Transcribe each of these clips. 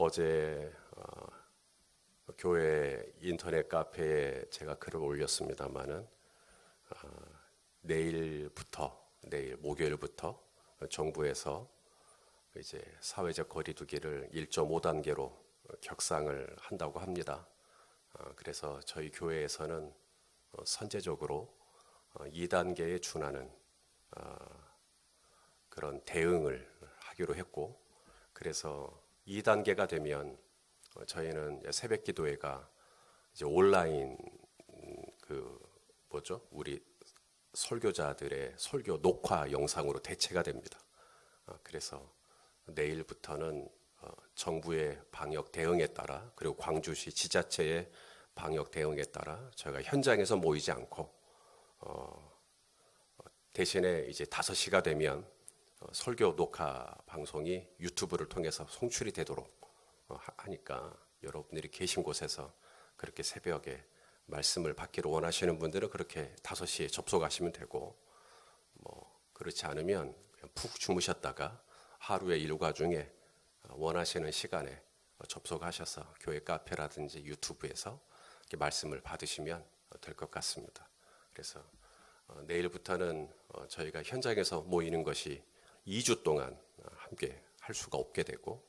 어제 교회 인터넷 카페에 제가 글을 올렸습니다마는 내일 목요일부터 정부에서 이제 사회적 거리두기를 1.5단계로 격상을 한다고 합니다. 그래서 저희 교회에서는 선제적으로 2단계에 준하는 그런 대응을 하기로 했고, 그래서 2단계가 되면 저희는 새벽 기도회가 이제 온라인 우리 설교자들의 설교 녹화 영상으로 대체가 됩니다. 그래서 내일부터는 정부의 방역 대응에 따라, 그리고 광주시 지자체의 방역 대응에 따라 저희가 현장에서 모이지 않고 대신에 이제 5시가 되면 설교 녹화 방송이 유튜브를 통해서 송출이 되도록 하니까, 여러분들이 계신 곳에서 그렇게 새벽에 말씀을 받기를 원하시는 분들은 그렇게 5시에 접속하시면 되고, 그렇지 않으면 그냥 푹 주무셨다가 하루의 일과 중에 원하시는 시간에 접속하셔서 교회 카페라든지 유튜브에서 이렇게 말씀을 받으시면 될 것 같습니다. 그래서 내일부터는 저희가 현장에서 모이는 것이 2주 동안 함께 할 수가 없게 되고,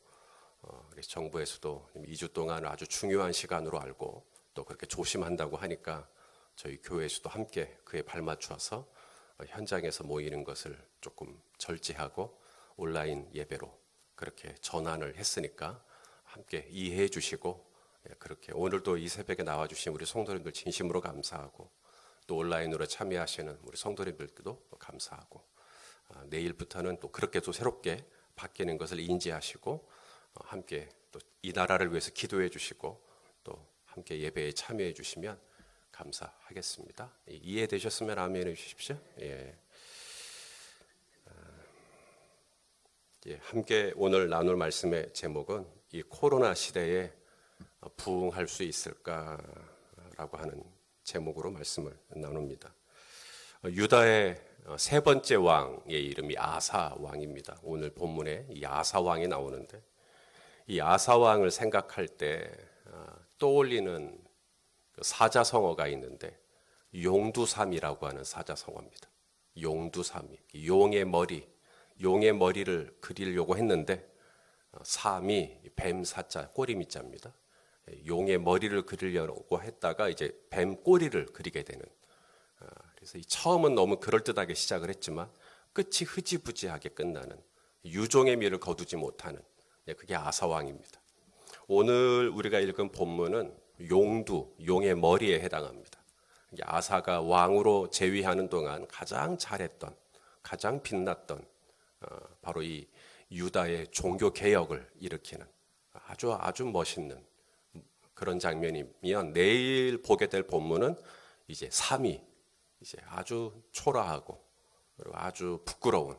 그래서 정부에서도 2주 동안 아주 중요한 시간으로 알고 또 그렇게 조심한다고 하니까 저희 교회에서도 함께 그에 발맞춰서 현장에서 모이는 것을 조금 절제하고 온라인 예배로 그렇게 전환을 했으니까 함께 이해해 주시고, 그렇게 오늘도 이 새벽에 나와주신 우리 성도님들 진심으로 감사하고, 또 온라인으로 참여하시는 우리 성도님들도 감사하고, 내일부터는 또 그렇게 또 새롭게 바뀌는 것을 인지하시고 함께 또 이 나라를 위해서 기도해 주시고 또 함께 예배에 참여해 주시면 감사하겠습니다. 이해되셨으면 아멘 해 주십시오. 함께 오늘 나눌 말씀의 제목은 이 코로나 시대에 부응할 수 있을까라고 하는 제목으로 말씀을 나눕니다. 유다의 세 번째 왕의 이름이 아사 왕입니다. 오늘 본문에 이 아사 왕이 나오는데, 이 아사 왕을 생각할 때 떠올리는 사자성어가 있는데 용두삼이라고 하는 사자성어입니다. 용두삼이, 용의 머리를 그리려고 했는데 삼이 뱀 사자 꼬리미자입니다. 용의 머리를 그리려고 했다가 이제 뱀 꼬리를 그리게 되는, 그래서 처음은 너무 그럴듯하게 시작을 했지만 끝이 흐지부지하게 끝나는, 유종의 미를 거두지 못하는, 그게 아사왕입니다. 오늘 우리가 읽은 본문은 용의 머리에 해당합니다. 아사가 왕으로 재위하는 동안 가장 잘했던, 가장 빛났던 바로 이 유다의 종교 개혁을 일으키는 아주 멋있는 그런 장면이면, 내일 보게 될 본문은 이제 삼이 이제 아주 초라하고 그리고 아주 부끄러운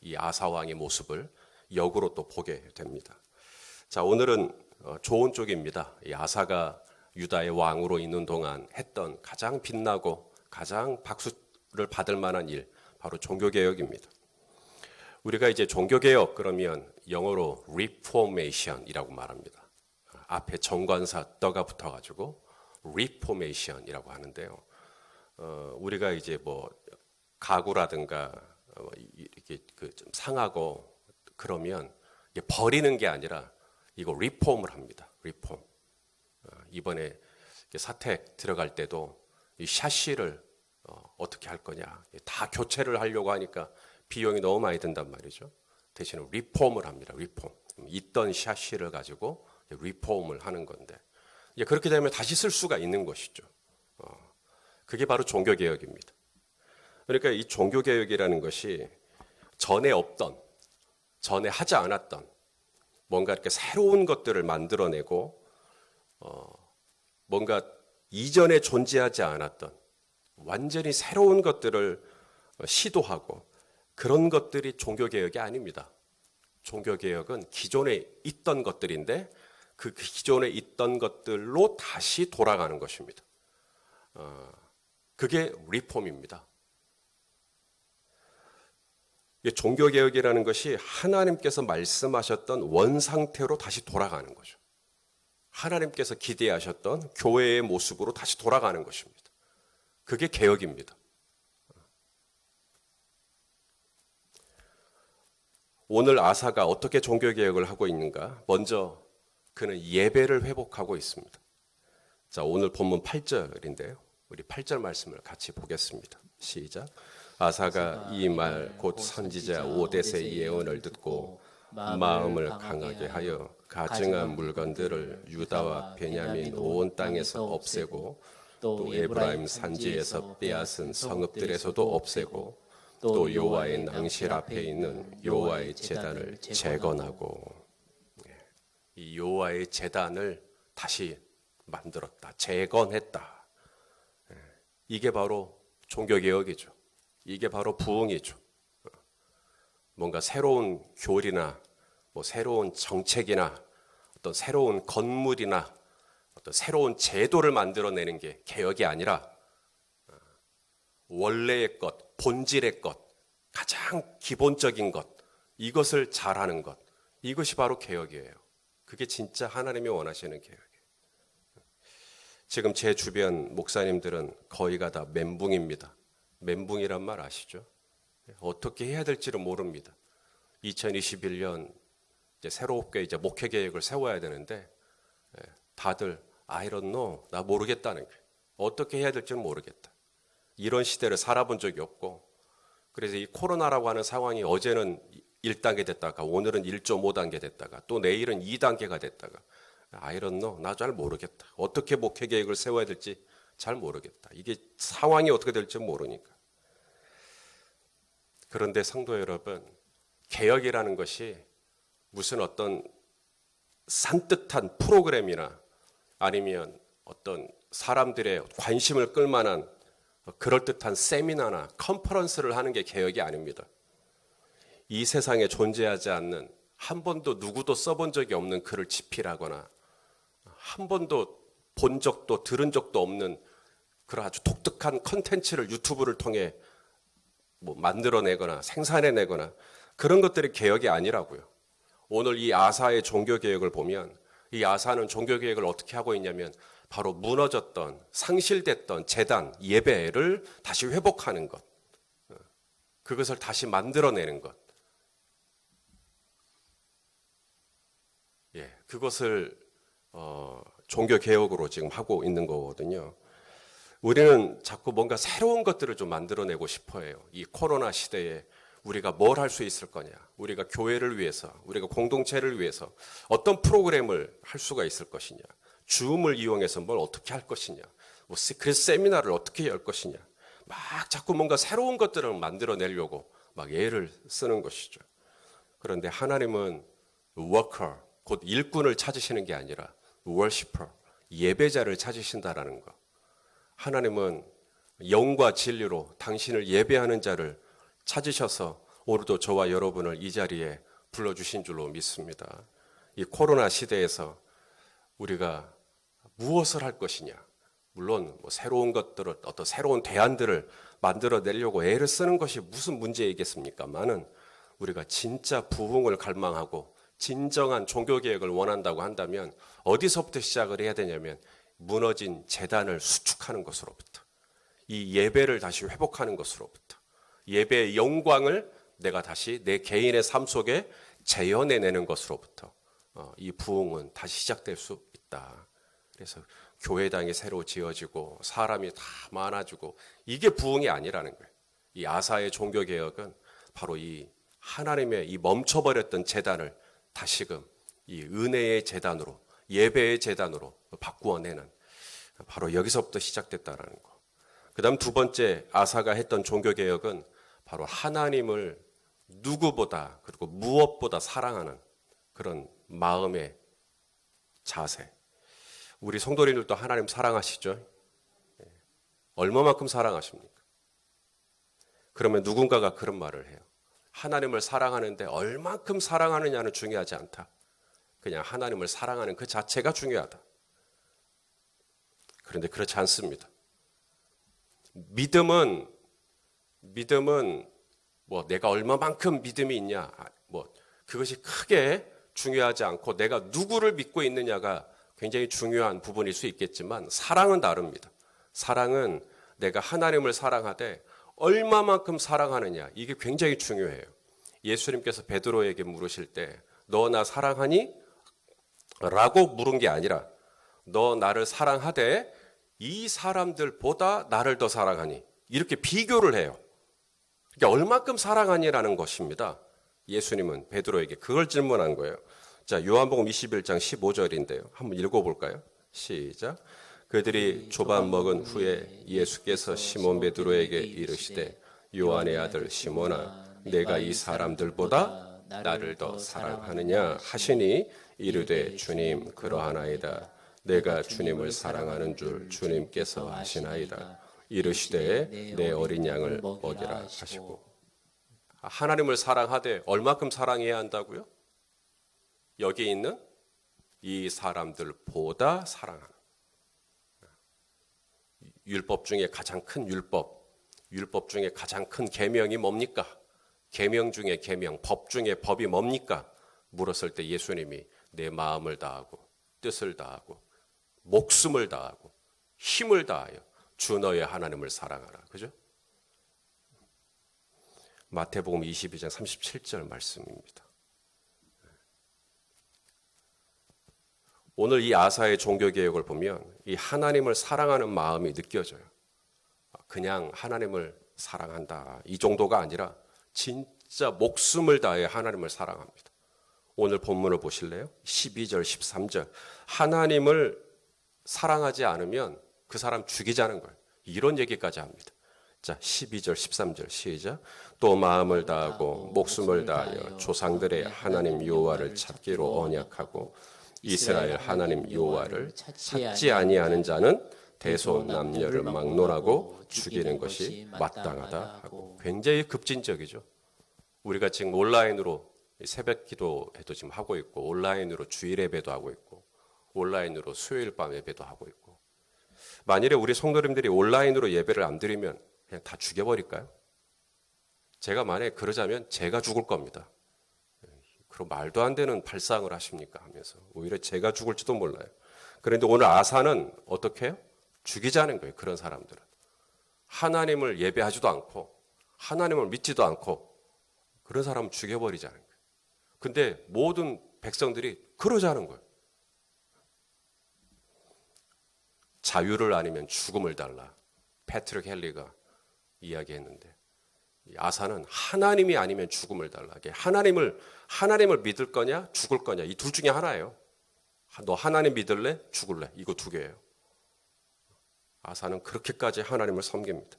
이 아사 왕의 모습을 역으로 또 보게 됩니다. 자, 오늘은 좋은 쪽입니다. 이 아사가 유다의 왕으로 있는 동안 했던 가장 빛나고 가장 박수를 받을 만한 일, 바로 종교개혁입니다. 우리가 이제 종교개혁 그러면 영어로 reformation이라고 말합니다. 앞에 정관사 떠가 붙어가지고 reformation이라고 하는데요. 우리가 이제 가구라든가 이렇게 좀 상하고 그러면 버리는 게 아니라 이거 리폼을 합니다. 리폼. 이번에 사택 들어갈 때도 이 샤시를 어떻게 할 거냐, 다 교체를 하려고 하니까 비용이 너무 많이 든단 말이죠. 대신에 리폼을 합니다. 리폼. 있던 샤시를 가지고 리폼을 하는 건데, 그렇게 되면 다시 쓸 수가 있는 것이죠. 그게 바로 종교개혁입니다. 그러니까 이 종교개혁이라는 것이 전에 없던, 전에 하지 않았던 뭔가 이렇게 새로운 것들을 만들어내고, 뭔가 이전에 존재하지 않았던 완전히 새로운 것들을 시도하고, 그런 것들이 종교개혁이 아닙니다. 종교개혁은 기존에 있던 것들인데 그 기존에 있던 것들로 다시 돌아가는 것입니다. 그게 리폼입니다. 이 종교개혁이라는 것이 하나님께서 말씀하셨던 원상태로 다시 돌아가는 거죠. 하나님께서 기대하셨던 교회의 모습으로 다시 돌아가는 것입니다. 그게 개혁입니다. 오늘 아사가 어떻게 종교개혁을 하고 있는가? 먼저 그는 예배를 회복하고 있습니다. 자, 오늘 본문 8절인데요. 우리 8절 말씀을 같이 보겠습니다. 시작. 아사가 이 말 곧 선지자 오데스의 예언을 듣고 마음을 강하게 하여 가증한 물건들을 유다와 베냐민 온 땅에서 없애고 또 에브라임 산지에서 빼앗은 성읍들에서도 없애고 또 여호와의 낭실 앞에 있는 여호와의 제단을 재건하고, 이 여호와의 제단을 다시 만들었다, 재건했다. 이게 바로 종교개혁이죠. 이게 바로 부흥이죠. 뭔가 새로운 교리나 뭐 새로운 정책이나 어떤 새로운 건물이나 어떤 새로운 제도를 만들어내는 게 개혁이 아니라 원래의 것, 본질의 것, 가장 기본적인 것, 이것을 잘하는 것, 이것이 바로 개혁이에요. 그게 진짜 하나님이 원하시는 개혁이에요. 지금 제 주변 목사님들은 거의가 다 멘붕입니다. 멘붕이란 말 아시죠? 어떻게 해야 될지를 모릅니다. 2021년 이제 새롭게 이제 목회 계획을 세워야 되는데 다들 I don't know, 나 모르겠다는 거예요. 어떻게 해야 될지는 모르겠다. 이런 시대를 살아본 적이 없고, 그래서 이 코로나라고 하는 상황이 어제는 1단계 됐다가 오늘은 1.5단계 됐다가 또 내일은 2단계가 됐다가 I don't know, 나 잘 모르겠다. 어떻게 목회 계획을 세워야 될지 잘 모르겠다. 이게 상황이 어떻게 될지 모르니까. 그런데 성도 여러분, 개혁이라는 것이 무슨 어떤 산뜻한 프로그램이나 아니면 어떤 사람들의 관심을 끌만한 그럴듯한 세미나나 컨퍼런스를 하는 게 개혁이 아닙니다. 이 세상에 존재하지 않는, 한 번도 누구도 써본 적이 없는 글을 집필하거나 한 번도 본 적도 들은 적도 없는 그런 아주 독특한 컨텐츠를 유튜브를 통해 뭐 만들어내거나 생산해내거나 그런 것들이 개혁이 아니라고요. 오늘 이 아사의 종교개혁을 보면 이 아사는 종교개혁을 어떻게 하고 있냐면 바로 무너졌던, 상실됐던 제단, 예배를 다시 회복하는 것, 그것을 다시 만들어내는 것, 그것을 종교개혁으로 지금 하고 있는 거거든요. 우리는 자꾸 뭔가 새로운 것들을 좀 만들어내고 싶어 해요. 이 코로나 시대에 우리가 뭘 할 수 있을 거냐, 우리가 교회를 위해서, 우리가 공동체를 위해서 어떤 프로그램을 할 수가 있을 것이냐, 줌을 이용해서 뭘 어떻게 할 것이냐, 뭐 시크릿 세미나를 어떻게 열 것이냐, 막 자꾸 뭔가 새로운 것들을 만들어내려고 막 애를 쓰는 것이죠. 그런데 하나님은 워커, 곧 일꾼을 찾으시는 게 아니라 워시퍼, 예배자를 찾으신다라는 것. 하나님은 영과 진리로 당신을 예배하는 자를 찾으셔서 오늘도 저와 여러분을 이 자리에 불러주신 줄로 믿습니다. 이 코로나 시대에서 우리가 무엇을 할 것이냐, 물론 뭐 새로운 것들을, 어떤 새로운 대안들을 만들어내려고 애를 쓰는 것이 무슨 문제이겠습니까만은 우리가 진짜 부흥을 갈망하고 진정한 종교개혁을 원한다고 한다면 어디서부터 시작을 해야 되냐면 무너진 제단을 수축하는 것으로부터, 이 예배를 다시 회복하는 것으로부터, 예배의 영광을 내가 다시 내 개인의 삶 속에 재현해내는 것으로부터 이 부흥은 다시 시작될 수 있다. 그래서 교회당이 새로 지어지고 사람이 다 많아지고 이게 부흥이 아니라는 거예요. 이 아사의 종교개혁은 바로 이 하나님의 이 멈춰버렸던 제단을 다시금 이 은혜의 제단으로, 예배의 제단으로 바꾸어내는, 바로 여기서부터 시작됐다라는 거. 그 다음 두 번째 아사가 했던 종교개혁은 바로 하나님을 누구보다 그리고 무엇보다 사랑하는 그런 마음의 자세. 우리 성도님들도 하나님 사랑하시죠? 얼마만큼 사랑하십니까? 그러면 누군가가 그런 말을 해요. 하나님을 사랑하는데 얼만큼 사랑하느냐는 중요하지 않다. 그냥 하나님을 사랑하는 그 자체가 중요하다. 그런데 그렇지 않습니다. 믿음은 뭐 내가 얼마만큼 믿음이 있냐, 뭐 그것이 크게 중요하지 않고 내가 누구를 믿고 있느냐가 굉장히 중요한 부분일 수 있겠지만 사랑은 다릅니다. 사랑은 내가 하나님을 사랑하되 얼마만큼 사랑하느냐, 이게 굉장히 중요해요. 예수님께서 베드로에게 물으실 때 너 나 사랑하니? 라고 물은 게 아니라 너 나를 사랑하되 이 사람들보다 나를 더 사랑하니? 이렇게 비교를 해요. 그러니까 얼마큼 사랑하니라는 것입니다. 예수님은 베드로에게 그걸 질문한 거예요. 자, 요한복음 21장 15절인데요. 한번 읽어볼까요? 시작. 그들이 조반 먹은 후에 예수께서 시몬 베드로에게 이르시되 요한의 아들 시몬아, 내가 이 사람들보다 나를 더 사랑하느냐 하시니 이르되 주님 그러하나이다. 내가 주님을 사랑하는 줄 주님께서 아시나이다. 이르시되 내 어린 양을 먹이라 하시고. 하나님을 사랑하되 얼마큼 사랑해야 한다고요? 여기 있는 이 사람들보다 사랑하는. 율법 중에 가장 큰 율법 중에 가장 큰 계명이 뭡니까? 계명 중에 계명, 법 중에 법이 뭡니까? 물었을 때 예수님이 내 마음을 다하고 뜻을 다하고 목숨을 다하고 힘을 다하여 주 너의 하나님을 사랑하라. 그죠? 마태복음 22장 37절 말씀입니다. 오늘 이 아사의 종교개혁을 보면 이 하나님을 사랑하는 마음이 느껴져요. 그냥 하나님을 사랑한다, 이 정도가 아니라 진짜 목숨을 다해 하나님을 사랑합니다. 오늘 본문을 보실래요? 12절, 13절. 하나님을 사랑하지 않으면 그 사람 죽이자는 거예요. 이런 얘기까지 합니다. 자, 12절, 13절 시작. 또 마음을 다하고 목숨을 다하여 조상들의 하나님 여호와를 찾기로 언약하고 이스라엘 하나님 여호와를 찾지 아니하는 자는 대손 남녀를 막론하고 죽이는 것이 마땅하다 하고. 굉장히 급진적이죠. 우리가 지금 온라인으로 새벽 기도회도 지금 하고 있고, 온라인으로 주일 예배도 하고 있고, 온라인으로 수요일 밤 예배도 하고 있고. 만일에 우리 성도님들이 온라인으로 예배를 안 드리면 그냥 다 죽여버릴까요? 제가 만약에 그러자면 제가 죽을 겁니다. 그럼 말도 안 되는 발상을 하십니까 하면서 오히려 제가 죽을지도 몰라요. 그런데 오늘 아사는 어떻게 해요? 죽이자는 거예요. 그런 사람들은 하나님을 예배하지도 않고 하나님을 믿지도 않고 그런 사람은 죽여버리자는 거예요. 근데 모든 백성들이 그러자는 거예요. 자유를 아니면 죽음을 달라. 패트릭 헨리가 이야기했는데, 아사는 하나님이 아니면 죽음을 달라. 하나님을 믿을 거냐 죽을 거냐, 이 둘 중에 하나예요. 너 하나님 믿을래? 죽을래? 이거 두 개예요. 아사는 그렇게까지 하나님을 섬깁니다.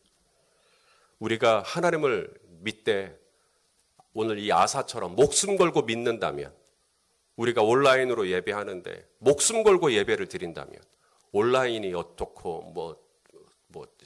우리가 하나님을 믿되 오늘 이 아사처럼 목숨 걸고 믿는다면, 우리가 온라인으로 예배하는데 목숨 걸고 예배를 드린다면, 온라인이 어떻고 뭐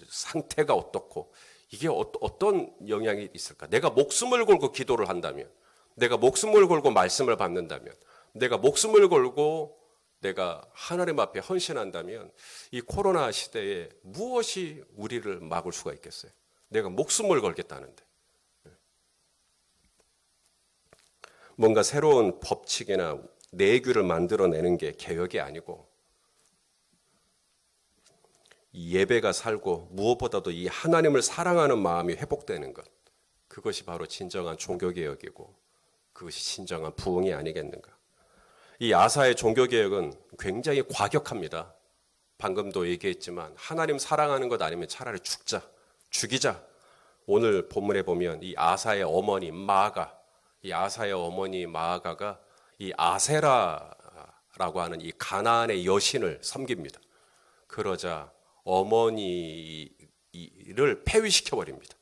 상태가 어떻고 이게 어떤 영향이 있을까? 내가 목숨을 걸고 기도를 한다면, 내가 목숨을 걸고 말씀을 받는다면, 내가 목숨을 걸고 내가 하나님 앞에 헌신한다면 이 코로나 시대에 무엇이 우리를 막을 수가 있겠어요? 내가 목숨을 걸겠다는데. 뭔가 새로운 법칙이나 내규를 만들어내는 게 개혁이 아니고, 이 예배가 살고 무엇보다도 이 하나님을 사랑하는 마음이 회복되는 것, 그것이 바로 진정한 종교개혁이고 그것이 진정한 부흥이 아니겠는가. 이 아사의 종교개혁은 굉장히 과격합니다. 방금도 얘기했지만 하나님 사랑하는 것 아니면 차라리 죽이자. 오늘 본문에 보면 이 아사의 어머니 마아가, 이 아사의 어머니 마아가가 이 아세라라고 하는 이 가나안의 여신을 섬깁니다. 그러자 어머니를 폐위시켜버립니다.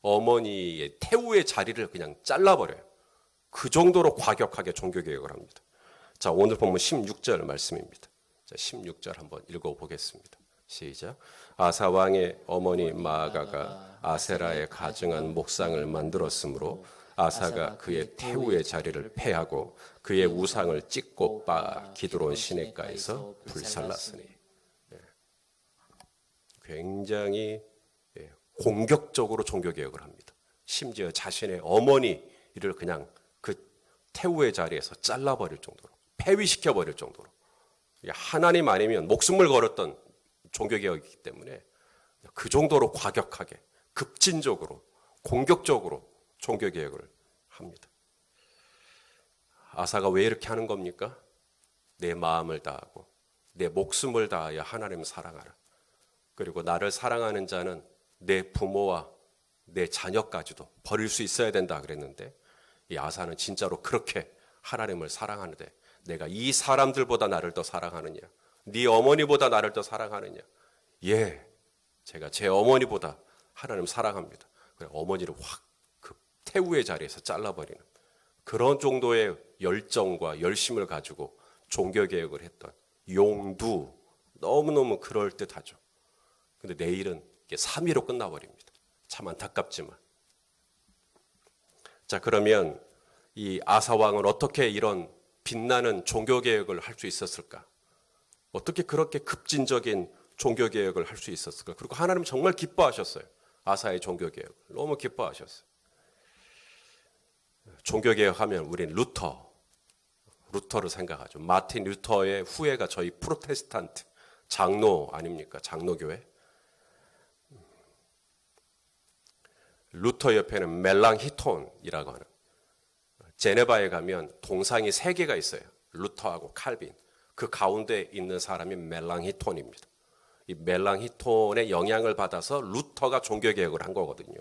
어머니의 태우의 자리를 그냥 잘라버려요. 그 정도로 과격하게 종교개혁을 합니다. 자, 오늘 본문 16절 말씀입니다. 자, 16절 한번 읽어보겠습니다. 시작. 아사 왕의 어머니 마아가가 아세라에 가증한 목상을 만들었으므로 아사가 그의 태우의 자리를 폐하고 그의 우상을 찢고 빻아 기드론 시냇가에서 불살랐으니. 굉장히 공격적으로 종교개혁을 합니다. 심지어 자신의 어머니를 그냥 그 태우의 자리에서 잘라버릴 정도로, 폐위시켜버릴 정도로, 하나님 아니면 목숨을 걸었던 종교개혁이기 때문에 그 정도로 과격하게, 급진적으로, 공격적으로 종교개혁을 합니다. 아사가 왜 이렇게 하는 겁니까? 내 마음을 다하고 내 목숨을 다하여 하나님을 사랑하라. 그리고 나를 사랑하는 자는 내 부모와 내 자녀까지도 버릴 수 있어야 된다 그랬는데, 이 아사는 진짜로 그렇게 하나님을 사랑하는데, 내가 이 사람들보다 나를 더 사랑하느냐, 네 어머니보다 나를 더 사랑하느냐. 예, 제가 제 어머니보다 하나님 사랑합니다. 그래, 어머니를 확 그 태우의 자리에서 잘라버리는 그런 정도의 열정과 열심을 가지고 종교개혁을 했던 용두, 너무너무 그럴듯하죠. 근데 내일은 이게 3위로 끝나버립니다. 참 안타깝지만. 자, 그러면 이 아사왕은 어떻게 이런 빛나는 종교개혁을 할 수 있었을까? 어떻게 그렇게 급진적인 종교개혁을 할 수 있었을까? 그리고 하나님 정말 기뻐하셨어요. 아사의 종교개혁을 너무 기뻐하셨어요. 종교개혁하면 우린 루터를 생각하죠. 마틴 루터의 후예가 저희 프로테스탄트 장로 아닙니까? 장로교회. 루터 옆에는 멜랑히톤이라고 하는, 제네바에 가면 동상이 3개가 있어요. 루터하고 칼빈. 그 가운데 있는 사람이 멜랑히톤입니다. 이 멜랑히톤의 영향을 받아서 루터가 종교개혁을 한 거거든요.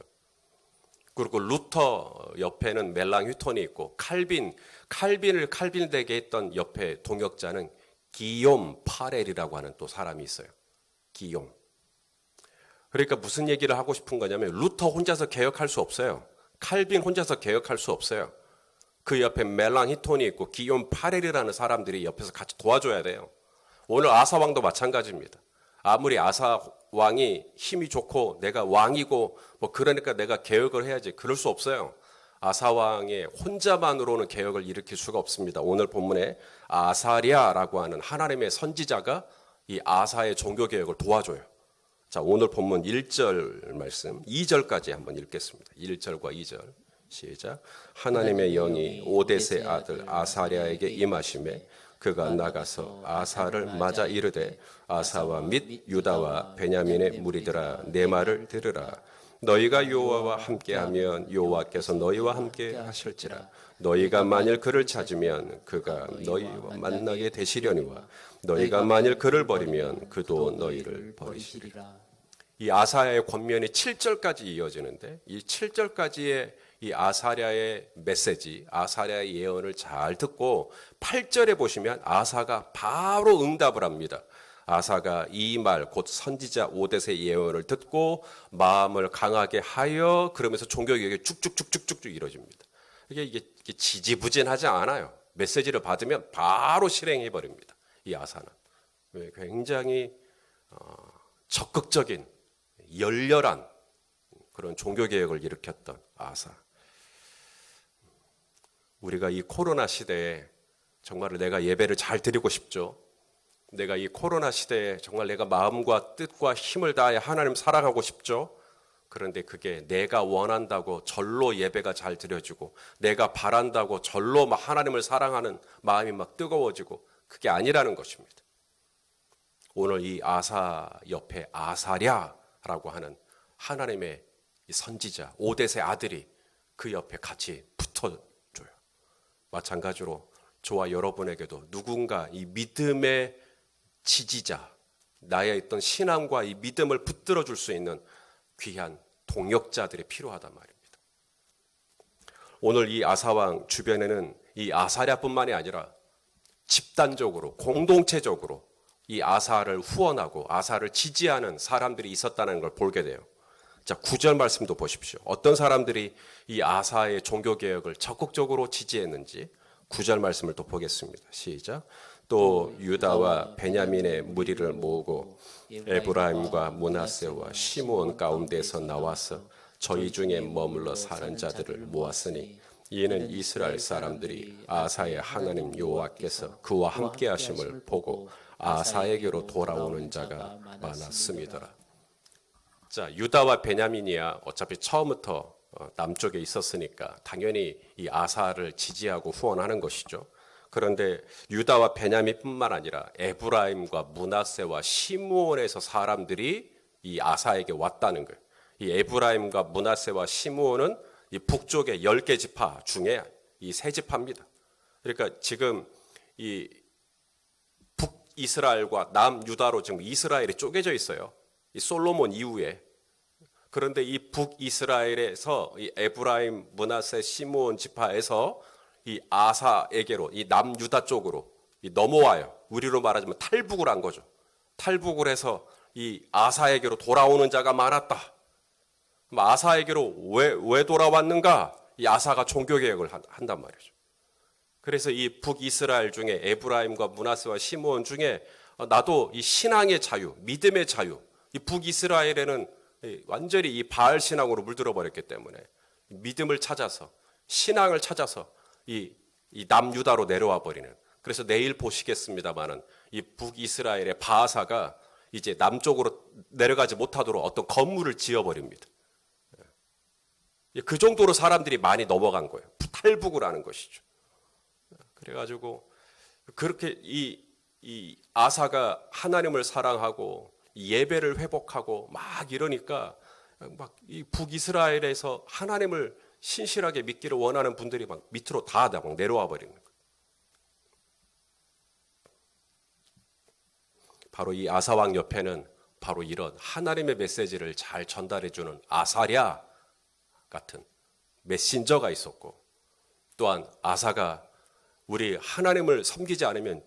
그리고 루터 옆에는 멜랑히톤이 있고, 칼빈을 칼빈되게 했던 옆에 동역자는 기욤 파렐이라고 하는 또 사람이 있어요. 기욤. 그러니까 무슨 얘기를 하고 싶은 거냐면, 루터 혼자서 개혁할 수 없어요. 칼빈 혼자서 개혁할 수 없어요. 그 옆에 멜랑히톤이 있고 기욤 파렐이라는 사람들이 옆에서 같이 도와줘야 돼요. 오늘 아사왕도 마찬가지입니다. 아무리 아사왕이 힘이 좋고 내가 왕이고 뭐 그러니까 내가 개혁을 해야지, 그럴 수 없어요. 아사왕의 혼자만으로는 개혁을 일으킬 수가 없습니다. 오늘 본문에 아사랴라고 하는 하나님의 선지자가 이 아사의 종교개혁을 도와줘요. 자, 오늘 본문 1절 말씀 2절까지 한번 읽겠습니다. 1절과 2절 시작. 하나님의 영이 오뎃의 아들 아사랴에게 임하심에 그가 나가서 아사를 맞아 이르되, 아사와 및 유다와 베냐민의 무리들아, 내 말을 들으라. 너희가 여호와와 함께하면 여호와께서 너희와 함께 하실지라. 너희가 만일 그를 찾으면 그가 너희와 만나게 되시려니와 너희가 만일 그를 버리면 그도 너희를 버리시리라. 이 아사야의 권면이 7절까지 이어지는데, 이 7절까지의 이 아사랴의 메시지, 아사랴의 예언을 잘 듣고 8절에 보시면 아사가 바로 응답을 합니다. 아사가 이 말, 곧 선지자 오뎃의 예언을 듣고 마음을 강하게 하여, 그러면서 종교개혁이 쭉쭉쭉쭉쭉 이루어집니다. 이게 지지부진하지 않아요. 메시지를 받으면 바로 실행해 버립니다. 이 아사는 굉장히 적극적인 열렬한 그런 종교개혁을 일으켰던 아사. 우리가 이 코로나 시대에 정말 내가 예배를 잘 드리고 싶죠. 내가 이 코로나 시대에 정말 내가 마음과 뜻과 힘을 다해 하나님 사랑하고 싶죠. 그런데 그게 내가 원한다고 절로 예배가 잘 드려지고, 내가 바란다고 절로 막 하나님을 사랑하는 마음이 막 뜨거워지고, 그게 아니라는 것입니다. 오늘 이 아사 옆에 아사랴라고 하는 하나님의 선지자 오뎃의 아들이 그 옆에 같이 붙어줘요. 마찬가지로 저와 여러분에게도 누군가 이 믿음의 지지자, 나의 있던 신앙과 이 믿음을 붙들어 줄 수 있는 귀한 동역자들이 필요하단 말입니다. 오늘 이 아사왕 주변에는 이 아사랴뿐만이 아니라 집단적으로, 공동체적으로 이 아사를 후원하고 아사를 지지하는 사람들이 있었다는 걸 보게 돼요. 자, 9절 말씀도 보십시오. 어떤 사람들이 이 아사의 종교개혁을 적극적으로 지지했는지 9절 말씀을 또 보겠습니다. 시작. 또 유다와 베냐민의 무리를 모으고 에브라임과 므낫세와 시므온 가운데서 나와서 저희 중에 머물러 사는 자들을 모았으니, 이는 이스라엘 사람들이 아사의 하나님 여호와께서 그와 함께 하심을 보고 아사에게로 돌아오는 자가 많았음이더라. 자, 유다와 베냐민이야 어차피 처음부터 남쪽에 있었으니까 당연히 이 아사를 지지하고 후원하는 것이죠. 그런데 유다와 베냐민뿐만 아니라 에브라임과 므낫세와 시므온에서 사람들이 이 아사에게 왔다는 거예요. 이 에브라임과 므낫세와 시므온은 이 북쪽의 10개 지파 중에 이 세 지파입니다. 그러니까 지금 이 북이스라엘과 남유다로 지금 이스라엘이 쪼개져 있어요. 이 솔로몬 이후에. 그런데 이 북이스라엘에서 이 에브라임, 므낫세, 시므온 지파에서 이 아사에게로 이 남유다 쪽으로 넘어와요. 우리로 말하자면 탈북을 한 거죠. 탈북을 해서 이 아사에게로 돌아오는 자가 많았다. 그럼 아사에게로 왜 돌아왔는가? 이 아사가 종교개혁을 한단 말이죠. 그래서 이 북이스라엘 중에 에브라임과 므낫세와 시므온 중에 나도 이 신앙의 자유, 믿음의 자유, 이 북이스라엘에는 완전히 이 바알 신앙으로 물들어 버렸기 때문에 믿음을 찾아서 신앙을 찾아서 이 남유다로 내려와 버리는. 그래서 내일 보시겠습니다만은 이 북이스라엘의 바하사가 이제 남쪽으로 내려가지 못하도록 어떤 건물을 지어 버립니다. 그 정도로 사람들이 많이 넘어간 거예요. 탈북을 하는 것이죠. 그래가지고 그렇게 이 아사가 하나님을 사랑하고 예배를 회복하고 막 이러니까 막 이 북이스라엘에서 하나님을 신실하게 믿기를 원하는 분들이 막 밑으로 다 막 내려와 버리는 거예요. 바로 이 아사 왕 옆에는 바로 이런 하나님의 메시지를 잘 전달해주는 아사랴 같은 메신저가 있었고, 또한 아사가 우리 하나님을 섬기지 않으면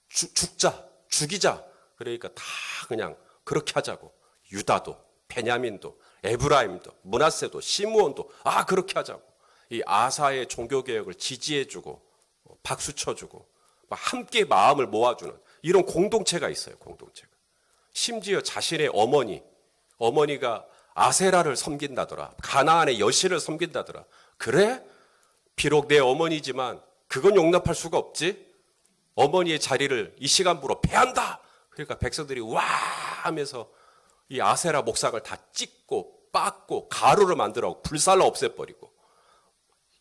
죽이자. 그러니까 다 그냥 그렇게 하자고. 유다도, 베냐민도, 에브라임도, 므낫세도, 시므온도 그렇게 하자고. 이 아사의 종교개혁을 지지해주고 박수 쳐주고 막 함께 마음을 모아주는 이런 공동체가 있어요. 공동체가. 심지어 자신의 어머니가 아세라를 섬긴다더라. 가나안의 여신을 섬긴다더라. 그래? 비록 내 어머니지만 그건 용납할 수가 없지. 어머니의 자리를 이 시간부로 패한다. 그러니까 백성들이 와 하면서 이 아세라 목상을 다 찢고 빻고 가루를 만들어 불살라 없애버리고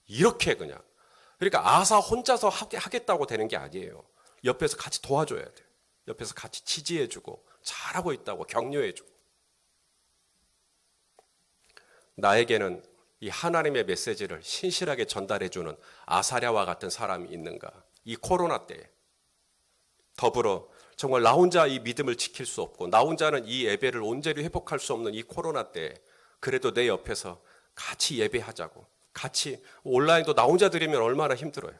이렇게 그냥. 그러니까 아사 혼자서 하겠다고 되는 게 아니에요. 옆에서 같이 도와줘야 돼요. 옆에서 같이 지지해주고 잘하고 있다고 격려해주고. 나에게는 이 하나님의 메시지를 신실하게 전달해주는 아사랴와 같은 사람이 있는가? 이 코로나 때에 더불어 정말 나 혼자 이 믿음을 지킬 수 없고 나 혼자는 이 예배를 온전히 회복할 수 없는 이 코로나 때에 그래도 내 옆에서 같이 예배하자고. 같이 온라인도 나 혼자 드리면 얼마나 힘들어요.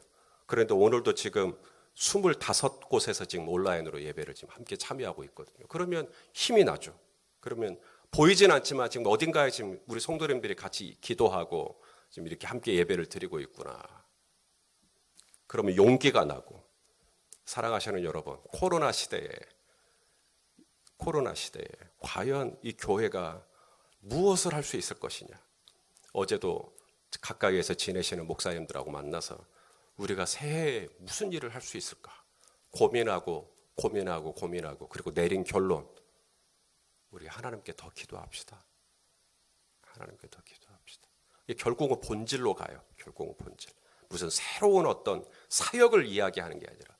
그런데 오늘도 지금 25곳에서 지금 온라인으로 예배를 지금 함께 참여하고 있거든요. 그러면 힘이 나죠. 그러면 보이진 않지만 지금 어딘가에 지금 우리 성도님들이 같이 기도하고 지금 이렇게 함께 예배를 드리고 있구나. 그러면 용기가 나고. 사랑하시는 여러분, 코로나 시대에 과연 이 교회가 무엇을 할 수 있을 것이냐. 어제도 가까이에서 지내시는 목사님들하고 만나서 우리가 새해에 무슨 일을 할 수 있을까 고민하고 그리고 내린 결론, 우리 하나님께 더 기도합시다. 하나님께 더 기도합시다. 결국은 본질로 가요. 결국은 본질. 무슨 새로운 어떤 사역을 이야기하는 게 아니라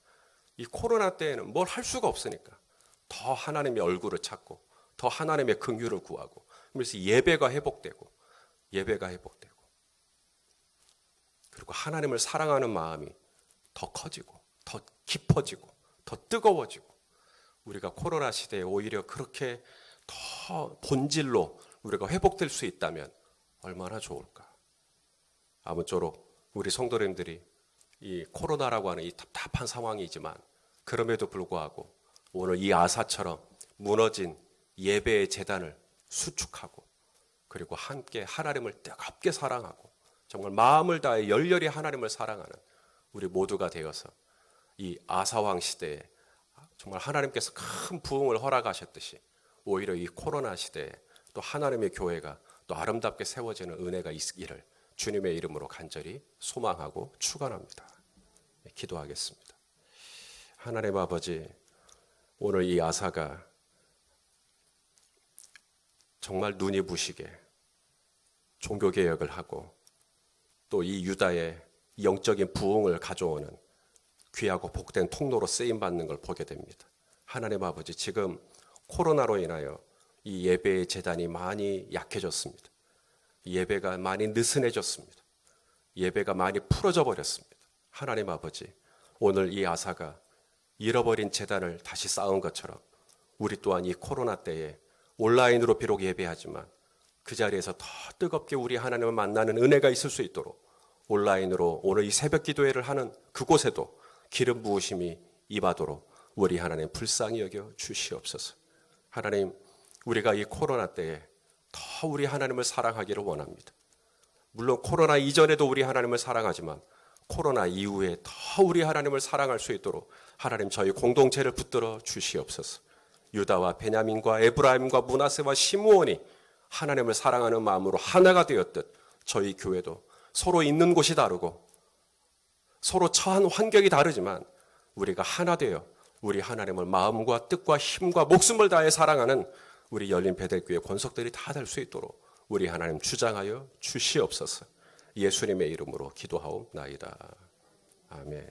이 코로나 때에는 뭘 할 수가 없으니까 더 하나님의 얼굴을 찾고 더 하나님의 긍휼을 구하고, 그래서 예배가 회복되고 그리고 하나님을 사랑하는 마음이 더 커지고 더 깊어지고 더 뜨거워지고, 우리가 코로나 시대에 오히려 그렇게 더 본질로 우리가 회복될 수 있다면 얼마나 좋을까. 아무쪼록 우리 성도님들이 이 코로나라고 하는 이 답답한 상황이지만 그럼에도 불구하고 오늘 이 아사처럼 무너진 예배의 재단을 수축하고 그리고 함께 하나님을 뜨겁게 사랑하고 정말 마음을 다해 열렬히 하나님을 사랑하는 우리 모두가 되어서 이 아사왕 시대에 정말 하나님께서 큰 부흥을 허락하셨듯이 오히려 이 코로나 시대에 또 하나님의 교회가 또 아름답게 세워지는 은혜가 있기를 주님의 이름으로 간절히 소망하고 축원합니다. 기도하겠습니다. 하나님 아버지, 오늘 이 아사가 정말 눈이 부시게 종교개혁을 하고 또 이 유다의 영적인 부흥을 가져오는 귀하고 복된 통로로 쓰임받는 걸 보게 됩니다. 하나님 아버지, 지금 코로나로 인하여 이 예배의 재단이 많이 약해졌습니다. 예배가 많이 느슨해졌습니다. 예배가 많이 풀어져 버렸습니다. 하나님 아버지, 오늘 이 아사가 잃어버린 재단을 다시 쌓은 것처럼 우리 또한 이 코로나 때에 온라인으로 비록 예배하지만 그 자리에서 더 뜨겁게 우리 하나님을 만나는 은혜가 있을 수 있도록 온라인으로 오늘 이 새벽 기도회를 하는 그곳에도 기름 부으심이 임하도록 우리 하나님 불쌍히 여겨 주시옵소서. 하나님, 우리가 이 코로나 때에 더 우리 하나님을 사랑하기를 원합니다. 물론 코로나 이전에도 우리 하나님을 사랑하지만 코로나 이후에 더 우리 하나님을 사랑할 수 있도록 하나님 저희 공동체를 붙들어 주시옵소서. 유다와 베냐민과 에브라임과 므낫세와 시므온이 하나님을 사랑하는 마음으로 하나가 되었듯 저희 교회도 서로 있는 곳이 다르고 서로 처한 환경이 다르지만 우리가 하나 되어 우리 하나님을 마음과 뜻과 힘과 목숨을 다해 사랑하는 우리 열린 베델교회 권속들이 다 될 수 있도록 우리 하나님 주장하여 주시옵소서. 예수님의 이름으로 기도하옵나이다. 아멘.